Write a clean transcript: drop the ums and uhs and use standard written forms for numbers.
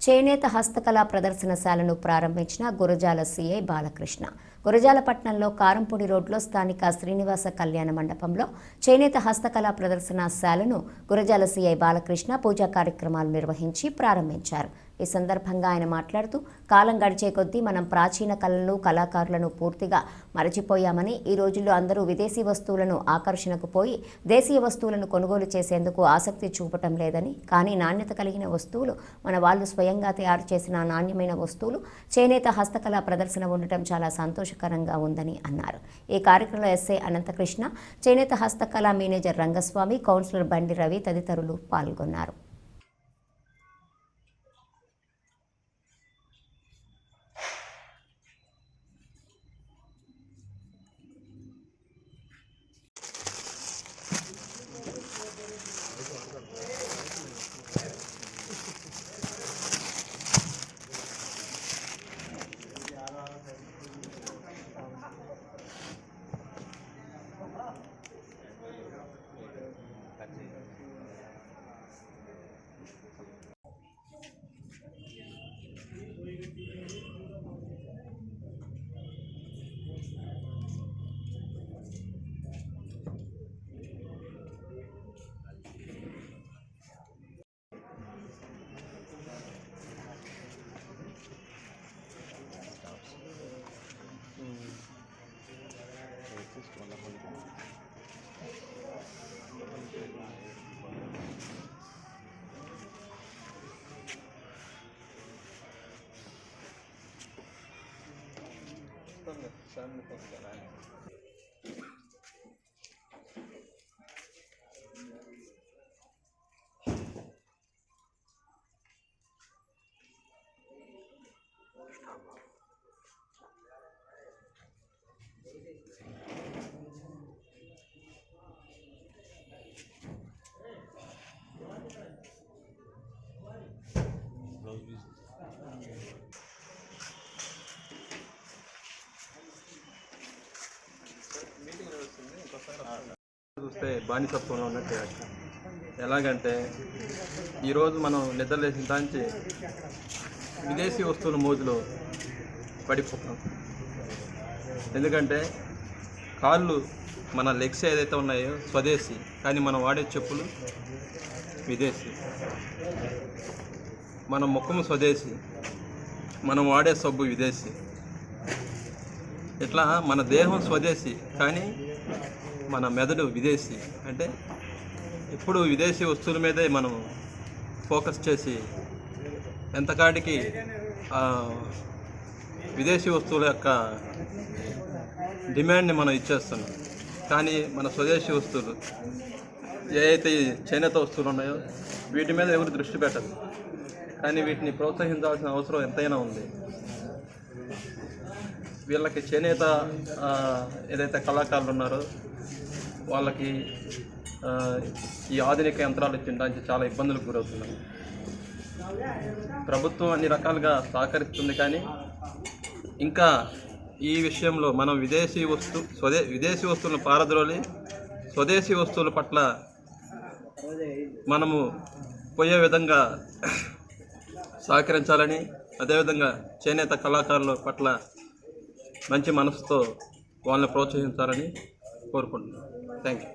చేనేత హస్తకళా ప్రదర్శనశాలను ప్రారంభించిన గురజాల సీఐ బాలకృష్ణ. గురజాల పట్టణంలో కారంపూడి రోడ్లో స్థానిక శ్రీనివాస కళ్యాణ మండపంలో చేనేత హస్తకళా ప్రదర్శనశాలను గురజాల సీఐ బాలకృష్ణ పూజా కార్యక్రమాలు నిర్వహించి ప్రారంభించారు. ఈ సందర్భంగా ఆయన మాట్లాడుతూ, కాలం గడిచే కొద్దీ మనం ప్రాచీన కళలను, కళాకారులను పూర్తిగా మరచిపోయామని, ఈ రోజుల్లో అందరూ విదేశీ వస్తువులను ఆకర్షణకు పోయి దేశీయ వస్తువులను కొనుగోలు చేసేందుకు ఆసక్తి చూపటం లేదని, కానీ నాణ్యత కలిగిన వస్తువులు, మన వాళ్ళు స్వయంగా తయారు చేసిన నాణ్యమైన వస్తువులు చేనేత హస్తకళా ప్రదర్శన ఉండటం చాలా సంతోషకరంగా ఉందని అన్నారు. ఈ కార్యక్రమంలో ఎస్ఐ అనంతకృష్ణ, చేనేత హస్తకళా మేనేజర్ రంగస్వామి, కౌన్సిలర్ బండి రవి తదితరులు పాల్గొన్నారు. చూస్తే బానిసత్వంలో ఉన్నట్టే. ఎలాగంటే ఈరోజు మనం నిద్రలేసిన దాంచి విదేశీ వస్తువుల మోజులో పడిపోతాం. ఎందుకంటే కాళ్ళు, మన లెగ్స్ ఏదైతే ఉన్నాయో స్వదేశీ, కానీ మనం వాడే చెప్పులు విదేశీ. మన ముఖం స్వదేశీ, మనం వాడే సబ్బు విదేశీ. ఇట్లా మన దేహం స్వదేశీ, కానీ మన మెదడు విదేశీ. అంటే ఇప్పుడు విదేశీ వస్తువుల మీదే మనం ఫోకస్ చేసి ఎంతకాడికి విదేశీ వస్తువుల యొక్క డిమాండ్ని మనం ఇచ్చేస్తున్నాం. కానీ మన స్వదేశీ వస్తువులు ఏవైతే చేనేత వస్తువులు ఉన్నాయో వీటి మీద ఎవరు దృష్టి పెట్టరు. కానీ వీటిని ప్రోత్సహించాల్సిన అవసరం ఎంతైనా ఉంది. వీళ్ళకి చేనేత ఏదైతే కళాకారులు ఉన్నారో వాళ్ళకి ఈ ఆధునిక యంత్రాలు తినడానికి చాలా ఇబ్బందులకు గురవుతున్నారు. ప్రభుత్వం అన్ని రకాలుగా సహకరిస్తుంది, కానీ ఇంకా ఈ విషయంలో మనం విదేశీ వస్తువులను పారద్రోలి స్వదేశీ వస్తువుల పట్ల మనము పోయే విధంగా సహకరించాలని, అదేవిధంగా చేనేత కళాకారుల పట్ల మంచి మనసుతో వాళ్ళని ప్రోత్సహించాలని కోరుకుంటున్నాను. Thank you.